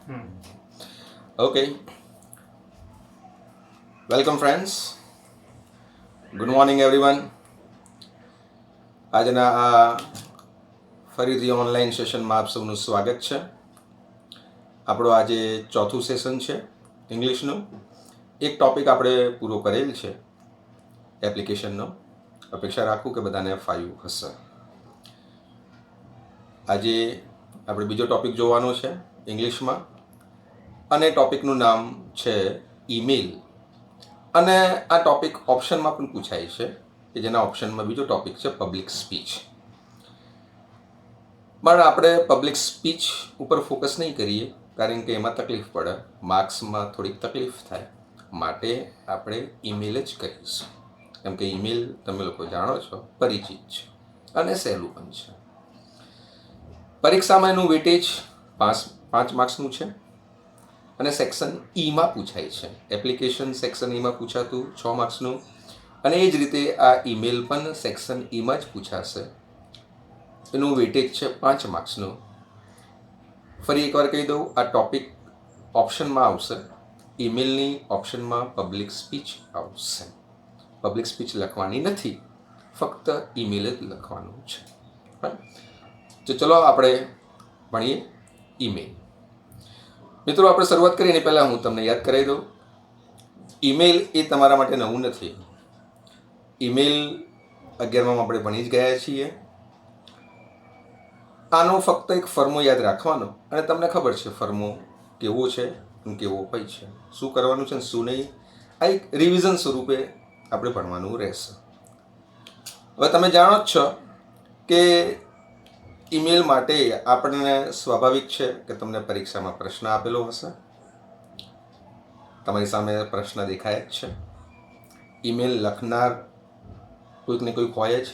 Okay, welcome friends. Good morning everyone. આજના આ ફરીથી ઓનલાઈન સેશનમાં આપ સૌનું સ્વાગત છે. આપણો આજે ચોથું સેશન છે ઇંગ્લિશનું. એક ટૉપિક આપણે પૂરો કરેલ છે એપ્લિકેશનનો. અપેક્ષા રાખું કે બધાને ફાવ્યું હશે. આજે આપણે બીજો ટૉપિક જોવાનો છે ઇંગ્લિશમાં, અને ટૉપિકનું નામ છે ઈમેલ. અને આ ટૉપિક ઓપ્શનમાં પણ પૂછાય છે, કે જેના ઓપ્શનમાં બીજો ટૉપિક છે પબ્લિક સ્પીચ. પણ આપણે પબ્લિક સ્પીચ ઉપર ફોકસ નહીં કરીએ, કારણ કે એમાં તકલીફ પડે, માર્ક્સમાં થોડીક તકલીફ થાય. માટે આપણે ઈમેલ જ કહીશું, કેમ કે ઈમેલ તમે લોકો જાણો છો પરિચિત છે અને સહેલું પણ છે. પરીક્ષામાં એનું વેટેજ 5 માર્ક્સનું છે અને સેક્શન ઈમાં પૂછાય છે. એપ્લિકેશન સેક્શન ઈમાં પૂછાતું 6 માર્ક્સનું, અને એ જ રીતે આ ઈમેલ પણ સેક્શન ઈમાં જ પૂછાશે. એનું વેટેજ છે 5 માર્ક્સનું. ફરી એકવાર કહી દઉં, આ ટૉપિક ઓપ્શનમાં આવશે. ઈમેલની ઓપ્શનમાં પબ્લિક સ્પીચ આવશે. પબ્લિક સ્પીચ લખવાની નથી, ફક્ત ઈમેલ જ લખવાનું છે. તો ચલો આપણે ભણીએ ઈમેલ. મિત્રો, આપણે શરૂઆત કરીએ એની પહેલાં હું તમને યાદ કરાવી દઉં, ઈમેલ એ તમારા માટે નવું નથી. ઈમેલ 11માં આપણે ભણી જ ગયા છીએ. આનો ફક્ત એક ફર્મો યાદ રાખવાનો, અને તમને ખબર છે ફર્મો કેવો છે અને કેવો હોય છે, શું કરવાનું છે અને શું નહીં. આ એક રિવિઝન સ્વરૂપે આપણે ભણવાનું રહેશે. હવે તમે જાણો જ છો કે ઈમેલ માટે આપણને સ્વાભાવિક છે કે તમને પરીક્ષામાં પ્રશ્ન આપેલો હશે. તમારી સામે પ્રશ્ન દેખાય જ છે. ઈમેલ લખનાર કોઈક ને કોઈક હોય જ.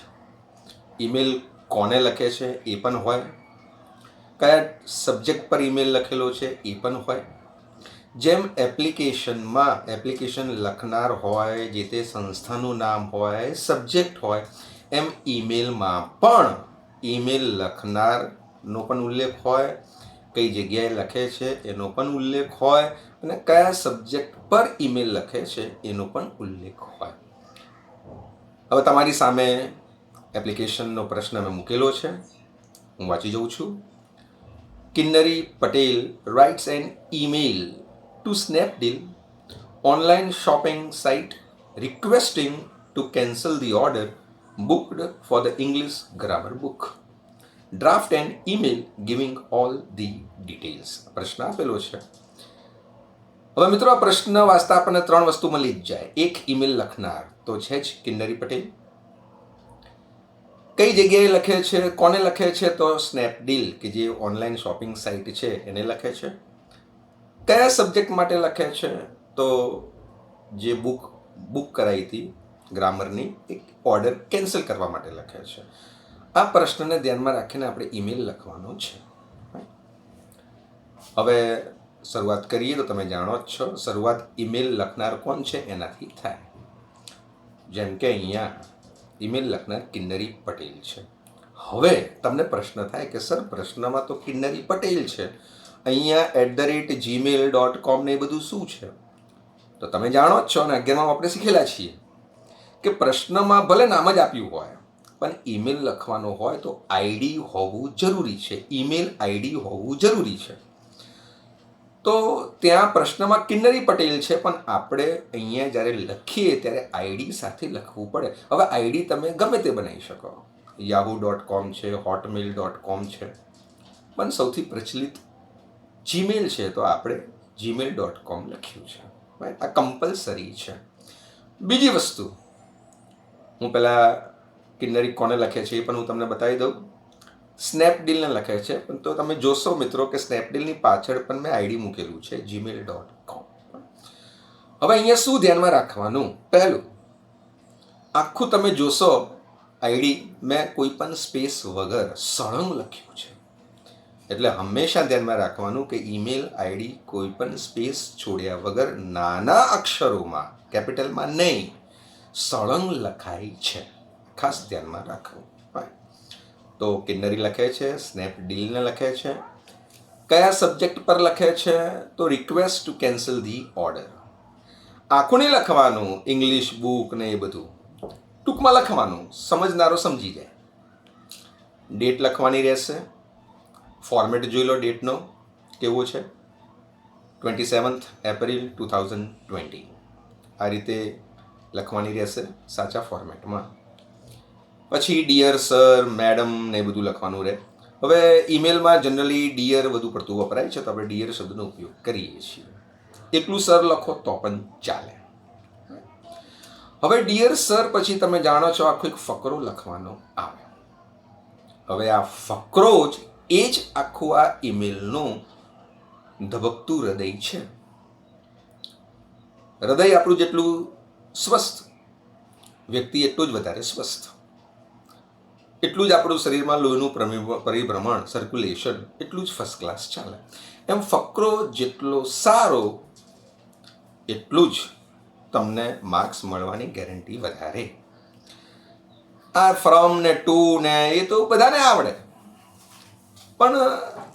ઈમેલ કોને લખે છે એ પણ હોય. કયા સબ્જેક્ટ પર ઈમેલ લખેલો છે એ પણ હોય. જેમ એપ્લિકેશનમાં એપ્લિકેશન લખનાર હોય, જે તે સંસ્થાનું નામ હોય, સબ્જેક્ટ હોય, એમ ઈમેલમાં પણ ઈમેલ લખનારનો પણ ઉલ્લેખ હોય, કઈ જગ્યાએ લખે છે એનો પણ ઉલ્લેખ હોય, અને કયા સબ્જેક્ટ પર ઈમેલ લખે છે એનો પણ ઉલ્લેખ હોય. હવે તમારી સામે એપ્લિકેશનનો પ્રશ્ન મેં મૂકેલો છે, હું વાંચી જાઉં છું. Kinnari Patel writes an email to Snapdeal, online shopping site, requesting to cancel the order booked for the English grammar book. Draft an email giving all the details. પ્રશ્ન આપેલો છે. હવે મિત્રો, આ પ્રશ્ન વાંચતા આપણને 3 વસ્તુ મળી જ જાય. એક, ઈમેલ લખનાર તો છે જ કિન્નરી પટેલ. કઈ જગ્યાએ લખે છે, કોને લખે છે, તો સ્નેપડીલ, કે જે ઓનલાઈન શોપિંગ સાઇટ છે એને લખે છે. કયા સબ્જેક્ટ માટે લખે છે, તો જે બુક કરાવી હતી ગ્રામરની, એક ઓર્ડર કેન્સલ કરવા માટે લખે છે. આ પ્રશ્નને ધ્યાનમાં રાખીને આપણે ઈમેલ લખવાનો છે. હવે શરૂઆત કરીએ તો તમે જાણો જ છો, શરૂઆત ઈમેલ લખનાર કોણ છે એનાથી થાય. જેમ કે અહીંયા ઈમેલ લખનાર કિન્નરી પટેલ છે. હવે તમને પ્રશ્ન થાય કે સર, પ્રશ્નમાં તો કિન્નરી પટેલ છે, અહીંયા @gmail.com ને એ બધું શું છે? તો તમે જાણો જ છો, અને 11માં આપણે શીખેલા છીએ કે પ્રશ્નમાં ભલે નામ જ આપ્યું હોય, પણ ઈમેલ લખવાનો હોય તો આઈડી હોવું જરૂરી છે. ઈમેલ આઈડી હોવું જરૂરી છે. તો ત્યાં પ્રશ્નમાં કિન્નરી પટેલ છે, પણ આપણે અહીંયા જ્યારે લખીએ ત્યારે આઈડી સાથે લખવું પડે. હવે આઈડી તમે ગમે તે બનાવી શકો, yahoo.com છે, hotmail.com છે, પણ સૌથી પ્રચલિત જીમેલ છે, તો આપણે gmail.com લખ્યું છે. આ કમ્પલસરી છે. બીજી વસ્તુ, હું પહેલાં કિન્નરી કોને લખે છે એ પણ હું તમને બતાવી દઉં. સ્નેપડીલને લખે છે, પણ તો તમે જોશો મિત્રો કે સ્નેપડીલની પાછળ પણ મેં આઈડી મૂકેલું છે gmail.com. હવે અહીંયા શું ધ્યાનમાં રાખવાનું? પહેલું, આખું તમે જોશો આઈડી મેં કોઈ પણ સ્પેસ વગર સળંગ લખ્યું છે. એટલે હંમેશા ધ્યાનમાં રાખવાનું કે ઈમેલ આઈડી કોઈ પણ સ્પેસ છોડ્યા વગર નાના અક્ષરોમાં, કેપિટલમાં નહીં, સળંગ લખાય છે. ખાસ ધ્યાનમાં રાખવું. તો કિન્નરી લખે છે, સ્નેપડીલને લખે છે. કયા સબ્જેક્ટ પર લખે છે? તો request two cancel the order. આખું નહીં લખવાનું, ઇંગ્લિશ બુક ને એ બધું ટૂંકમાં લખવાનું, સમજનારો સમજી જાય. ડેટ લખવાની રહેશે. ફોર્મેટ જોઈ લો ડેટનો કેવો છે. 27th એપ્રિલ 2020 આ રીતે લખવાની રહેશે સાચા ફોર્મેટમાં. પછી ડિયર સર, મેડમ ને બધું લખવાનું રહે. હવે ઈમેલમાં જનરલી ડિયર વધુ પડતું વપરાય છે, તો આપણે ડિયર શબ્દનો ઉપયોગ કરીએ છીએ. એકલું સર લખો તો પણ ચાલે. હવે ડિયર સર પછી તમે જાણો છો આખો એક ફકરો લખવાનો આવે. હવે આ ફકરો જ એ જ આખું આ ઈમેલનું ધબકતું હૃદય છે. હૃદય આપણું જેટલું સ્વસ્થ, વ્યક્તિ એટલું જ વધારે સ્વસ્થ. એટલું જ આપણું શરીરમાં લોહીનું પરિભ્રમણ, સર્ક્યુલેશન એટલું જ ફર્સ્ટ ક્લાસ ચાલે. એમ ફકરો જેટલો સારો એટલું જ તમને માર્ક્સ મળવાની ગેરંટી વધારે. આ ફ્રોમ ને ટુ ને એ તો બધાને આવડે, પણ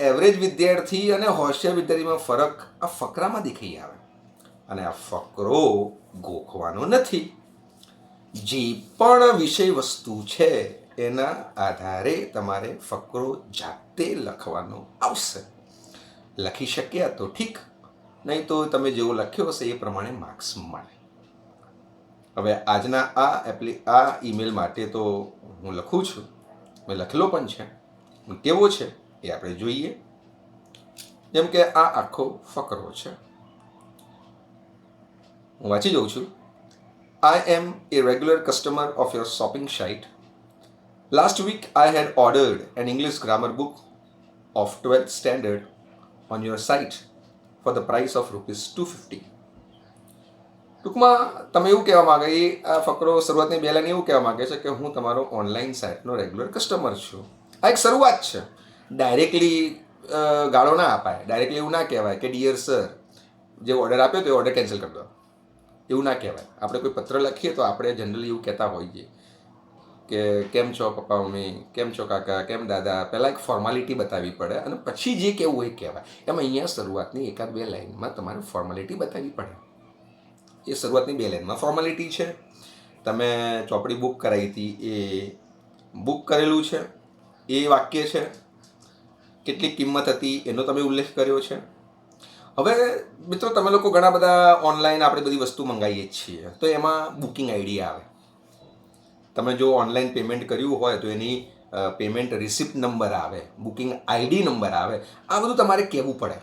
એવરેજ વિદ્યાર્થી અને હોશિયાર વિદ્યાર્થીમાં ફરક આ ફકરામાં દેખાઈ આવે. અને આ ફકરો ગોખવાનો નથી. જે પણ વિષય વસ્તુ છે એના આધારે તમારે ફકરો જાતે લખવાનો આવશે. લખી શક્યા તો ઠીક, નહીં તો તમે જેવો લખ્યો હશે એ પ્રમાણે માર્ક્સ મળે. હવે આજના આ ઈમેલ માટે તો હું લખું છું, મેં લખેલો પણ છે. કેવો છે એ આપણે જોઈએ. જેમ કે આ આખો ફકરો છે, હું વાંચી જાઉં છું. I am a regular customer of your shopping site. Last week I had ordered an English grammar book of 12th standard on your site for the price of ₹250. ટૂંકમાં તમે એવું કહેવા માંગે, આ ફકરો શરૂઆતની બે લાઈન એવું કહેવા માંગે છે કે હું તમારો ઓનલાઈન સાઇટનો રેગ્યુલર કસ્ટમર છું. આ એક શરૂઆત છે. ડાયરેક્ટલી ગાળો ના અપાય, ડાયરેક્ટલી એવું ના કહેવાય કે ડિયર સર, જે ઓર્ડર આપ્યો તો એ ઓર્ડર કેન્સલ કરી દો, એવું ના કહેવાય. આપણે કોઈ પત્ર લખીએ તો આપણે જનરલી એવું કહેતા હોઈએ કે કેમ છો પપ્પા મમ્મી, કેમ છો કાકા, કેમ દાદા. પહેલાં એક ફોર્માલિટી બતાવવી પડે અને પછી જે કહેવું એ કહેવાય. એમ અહીંયા શરૂઆતની એકાદ બે લાઈનમાં તમારે ફોર્માલિટી બતાવવી પડે. એ શરૂઆતની બે લાઈનમાં ફોર્માલિટી છે. તમે ચોપડી બુક કરાવી હતી, એ બુક કરેલું છે, એ વાક્ય છે. કેટલી કિંમત હતી એનો તમે ઉલ્લેખ કર્યો છે. હવે મિત્રો, તમે લોકો ઘણા બધા ઓનલાઈન આપણે બધી વસ્તુ મંગાવીએ જ છીએ, તો એમાં બુકિંગ આઈડી આવે. તમે જો ઓનલાઈન પેમેન્ટ કર્યું હોય તો એની પેમેન્ટ રિસિપ્ટ નંબર આવે, બુકિંગ આઈડી નંબર આવે. આ બધું તમારે કહેવું પડે.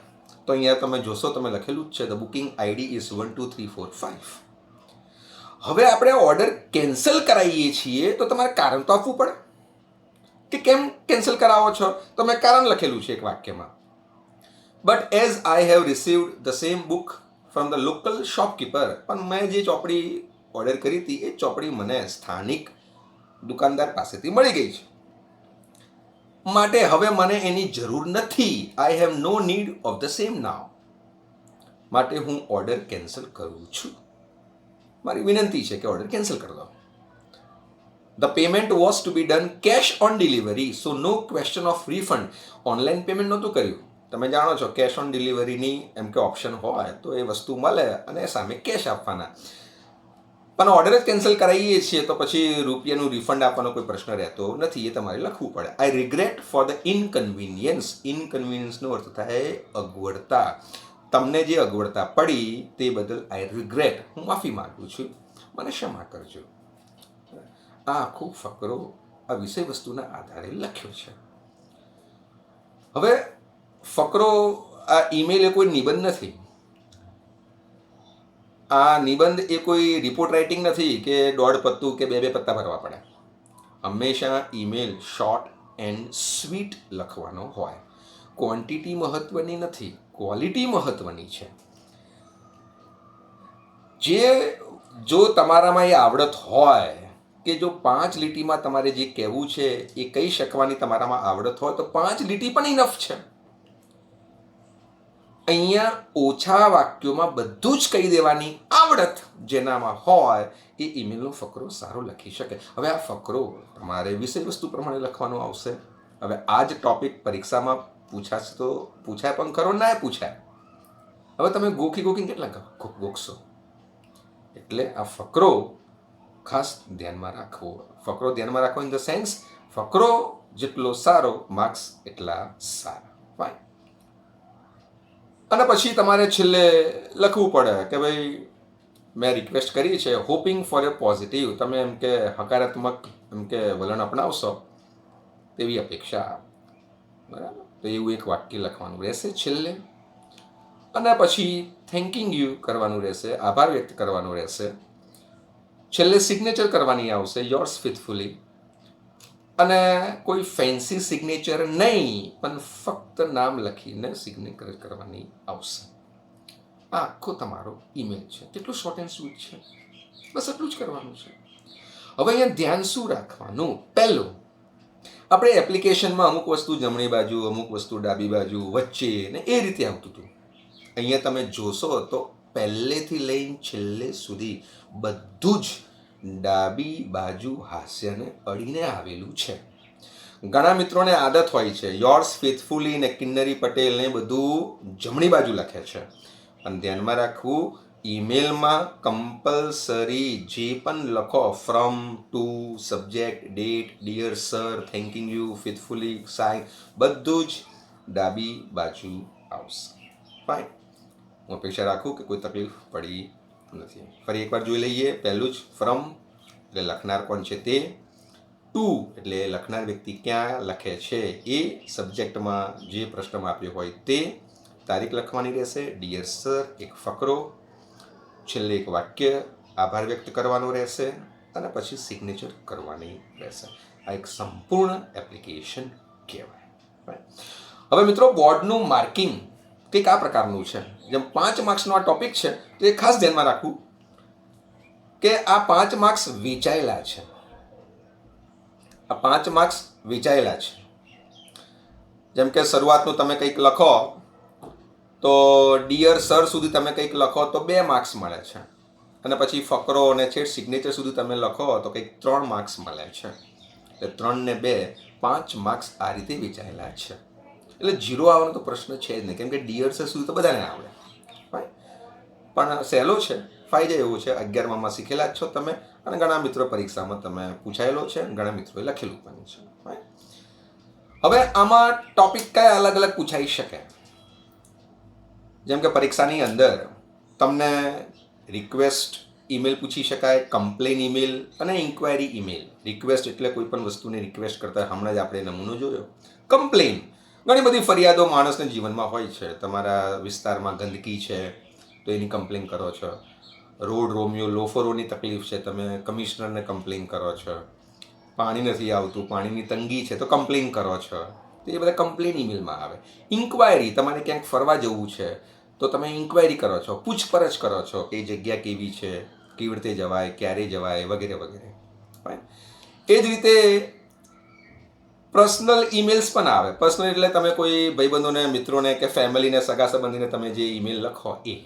તો અહીંયા તમે જોશો, તમે લખેલું જ છે, ધ બુકિંગ આઈડી ઇઝ 1 2 3 4 5. હવે આપણે ઓર્ડર કેન્સલ કરાવીએ છીએ તો તમારે કારણ તો આપવું પડે કે કેમ કેન્સલ કરાવો છો. તો મેં કારણ લખેલું છે એક વાક્યમાં. But as I have received the same book from the local shopkeeper. પણ મેં જે ચોપડી ઓર્ડર કરી હતી એ ચોપડી મને સ્થાનિક દુકાનદાર પાસેથી મળી ગઈ છે, માટે હવે મને એની જરૂર નથી. I have no need of the same now. માટે હું ઓર્ડર કેન્સલ કરું છું. મારી વિનંતી છે કે ઓર્ડર કેન્સલ કરી દો. The payment was to be done cash on delivery, so no question of refund. Online payment નહોતું કર્યું. તમે જાણો છો કેશ ઓન ડિલિવરીની એમ કે ઓપ્શન હોય તો એ વસ્તુ મળે અને સામે કેશ આપવાના. પણ ઓર્ડર જ કેન્સલ કરાવીએ છીએ તો પછી રૂપિયાનું રિફંડ આપવાનો કોઈ પ્રશ્ન રહેતો નથી. એ તમારે લખવું પડે. આઈ રિગ્રેટ ફોર ધ ઇનકન્વિનિયન્સ. ઇનકન્વિનિયન્સનો અર્થ થાય અગવડતા. તમને જે અગવડતા પડી તે બદલ આઈ રિગ્રેટ, હું માફી માગું છું, મને ક્ષમા કરજો. આ આખો ફકરો આ વિષય વસ્તુના આધારે લખ્યો છે. હવે ફકરો, આ ઈમેલ એ કોઈ નિબંધ નથી. આ નિબંધ એ કોઈ રિપોર્ટ રાઇટિંગ નથી કે 1.5 પત્તું કે 2 પત્તા ભરવા પડે. હંમેશા ઈમેલ શોર્ટ એન્ડ સ્વીટ લખવાનો હોય. ક્વોન્ટિટી મહત્વની નથી, ક્વોલિટી મહત્વની છે. જો તમારામાં એ આવડત હોય કે જો 5 લીટીમાં તમારે જે કહેવું છે એ કહી શકવાની તમારામાં આવડત હોય તો 5 લીટી પણ ઇનફ છે. અહીંયા ઓછા વાક્યોમાં બધું જ કહી દેવાની આવડત જેનામાં હોય એ ઈમેલનો ફકરો સારો લખી શકે. હવે આ ફકરો તમારે વિષય વસ્તુ પ્રમાણે લખવાનો આવશે. હવે આ જ ટોપિક પરીક્ષામાં પૂછાશે તો પૂછાય પણ ખરો, ના પૂછાય. હવે તમે ગોખીને કેટલા ગોખશો? એટલે આ ફકરો ખાસ ધ્યાનમાં રાખવો. ફકરો ધ્યાનમાં રાખવો ઇન ધ સેન્સ, ફકરો જેટલો સારો માર્ક્સ એટલા સારા. ફાઇન. અને પછી તમારે છેલ્લે લખવું પડે કે ભાઈ મેં રિક્વેસ્ટ કરી છે, હોપિંગ ફોર એ પોઝિટિવ, તમે એમ કે હકારાત્મક એમ કે વલણ અપનાવશો તેવી અપેક્ષા. બરાબર? તો એવું એક વાક્ય લખવાનું રહેશે છેલ્લે. અને પછી થેન્કિંગ યુ કરવાનું રહેશે, આભાર વ્યક્ત કરવાનો રહેશે. છેલ્લે સિગ્નેચર કરવાની આવશે, યોર્સ ફેથફુલી. અને કોઈ ફેન્સી સિગ્નેચર નહીં, પણ ફક્ત નામ લખીને સિગ્નેચર કરવાની આવશે. આ આખો તમારો ઈમેલ છે. કેટલું શોર્ટ એન્ડ સ્વીટ છે. બસ એટલું જ કરવાનું છે. હવે અહીંયા ધ્યાન શું રાખવાનું? પહેલું, આપણે એપ્લિકેશનમાં અમુક વસ્તુ જમણી બાજુ, અમુક વસ્તુ ડાબી બાજુ, વચ્ચે ને એ રીતે આવતું હતું. અહીંયા તમે જોશો તો પહેલેથી લઈને છેલ્લે સુધી બધું જ ડાબી બાજુ હાસ્યને અડીને આવેલું છે. ઘણા મિત્રોને આદત હોય છે યોર્સ ફેથફુલી ને કિન્નરી પટેલ ને બધું જમણી બાજુ લખે છે. અને ધ્યાનમાં રાખવું, ઈમેલમાં કમ્પલસરી જે પણ લખો, from, to, subject, date, dear sir, thanking you, faithfully, sign, બધું જ ડાબી બાજુ આવશે. ફાઇન. હું અપેક્ષા રાખું કે કોઈ તકલીફ પડી નથી. ફરી એકવાર જોઈ લઈએ. પહેલું જ ફ્રોમ એટલે લખનાર કોણ છે તે, ટુ એટલે લખનાર વ્યક્તિ ક્યાં લખે છે એ, સબ્જેક્ટમાં જે પ્રશ્નમાં આપ્યો હોય તે, તારીખ લખવાની રહેશે, ડિયર સર એક ફકરો, છેલ્લે એક વાક્ય આભાર વ્યક્ત કરવાનો રહેશે, અને પછી સિગ્નેચર કરવાની રહેશે. આ એક સંપૂર્ણ એપ્લિકેશન કહેવાય. હવે મિત્રો, બોર્ડનું માર્કિંગ કંઈક આ પ્રકારનું છે. જેમ 5 માર્ક્સનો આ ટોપિક છે, તો એ ખાસ ધ્યાનમાં રાખવું કે આ 5 માર્ક્સ વેચાયેલા છે. આ 5 માર્ક્સ વેચાયેલા છે. જેમ કે શરૂઆતનું તમે કંઈક લખો તો ડિયર સર સુધી તમે કંઈક લખો તો 2 માર્ક્સ મળે છે. અને પછી ફકરો અને છેક સિગ્નેચર સુધી તમે લખો તો કંઈક 3 માર્ક્સ મળે છે. એટલે 3 ને 2 5 માર્ક્સ આ રીતે વેચાયેલા છે. એટલે 0 આવવાનો તો પ્રશ્ન છે જ નહીં, કેમ કે ડિયર સર સુધી તો બધાને આવડે. પણ સહેલો છે, ફાયદા એવું છે, 11માં શીખેલા જ છો તમે, અને ઘણા મિત્રો પરીક્ષામાં તમે પૂછાયેલો છે, ઘણા મિત્રોએ લખેલું પણ છે. હવે આમાં ટોપિક કયા અલગ અલગ પૂછાઈ શકે? જેમ કે પરીક્ષાની અંદર તમને રિક્વેસ્ટ ઈમેલ પૂછી શકાય, કમ્પ્લેન ઈમેલ અને ઇન્ક્વાયરી ઈમેલ. રિક્વેસ્ટ એટલે કોઈ પણ વસ્તુની રિક્વેસ્ટ કરતા, હમણાં જ આપણે નમૂનો જોયો. કમ્પ્લેન, ઘણી બધી ફરિયાદો માણસના જીવનમાં હોય છે. તમારા વિસ્તારમાં ગંદકી છે તો એની કમ્પ્લેન કરો છો, રોડ રોમિયો લોફરોની તકલીફ છે, તમે કમિશનરને કમ્પ્લેન કરો છો, પાણી નથી આવતું, પાણીની તંગી છે તો કમ્પ્લેન કરો છો. તો એ બધા કમ્પ્લેન ઈમેલમાં આવે. ઇન્ક્વાયરી, તમારે ક્યાંક ફરવા જવું છે તો તમે ઇન્ક્વાયરી કરો છો, પૂછપરછ કરો છો કે જગ્યા કેવી છે, કેવી રીતે જવાય, ક્યારે જવાય, વગેરે વગેરે. એ જ રીતે પર્સનલ ઈમેલ્સ પણ આવે. પર્સનલ એટલે તમે કોઈ ભાઈબંધોને, મિત્રોને કે ફેમિલીને, સગા સંબંધીને તમે જે ઈમેલ લખો એ.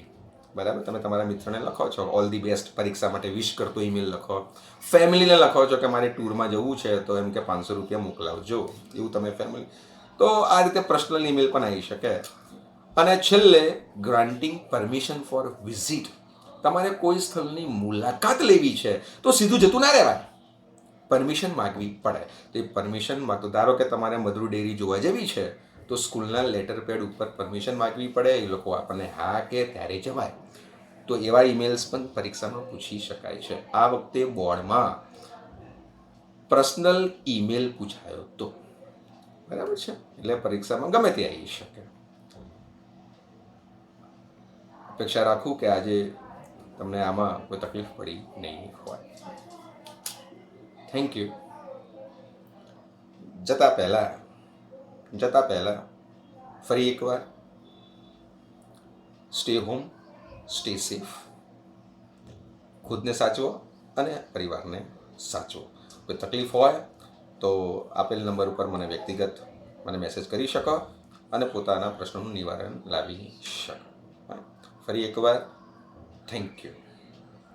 બરાબર? તમે તમારા મિત્રને લખો છો ઓલ ધી બેસ્ટ, પરીક્ષા માટે વિશ કરતો ઈમેલ લખો. ફેમિલીને લખો છો કે મારે ટૂરમાં જવું છે તો એમ કે 500 રૂપિયા મોકલાવજો, એવું તમે ફેમિલી. તો આ રીતે પર્સનલ ઈમેલ પણ આવી શકે. અને છેલ્લે ગ્રાન્ટિંગ પરમિશન ફોર વિઝિટ. તમારે કોઈ સ્થળની મુલાકાત લેવી છે તો સીધું જતું ના રહેવાય, પરમિશન માગવી પડે. તો એ પરમિશન માગતો, ધારો કે તમારે મધુર ડેરી જોવા જવી છે તો સ્કૂલના લેટર પેડ ઉપર પરમિશન માગવી પડે, એ લોકો આપણને હા કે ત્યારે જવાય. તો એવા ઈમેલ્સ પણ પરીક્ષામાં પૂછી શકાય છે. આ વખતે બોર્ડમાં પર્સનલ ઈમેલ પૂછાયો તો, બરાબર છે, એટલે પરીક્ષામાં ગમે તે આવી શકે. અપેક્ષા રાખું કે આજે તમને આમાં કોઈ તકલીફ પડી નહીં હોય. Thank you. જતા પહેલા ફરી એકવાર સ્ટે હોમ, સ્ટે સેફ. ખુદને સાચવો અને પરિવારને સાચવો. કોઈ તકલીફ હોય તો આપેલ નંબર ઉપર મને વ્યક્તિગત મેસેજ કરી શકો અને પોતાના પ્રશ્નોનું નિવારણ લાવી શકો. ફરી એકવાર થેન્ક યુ.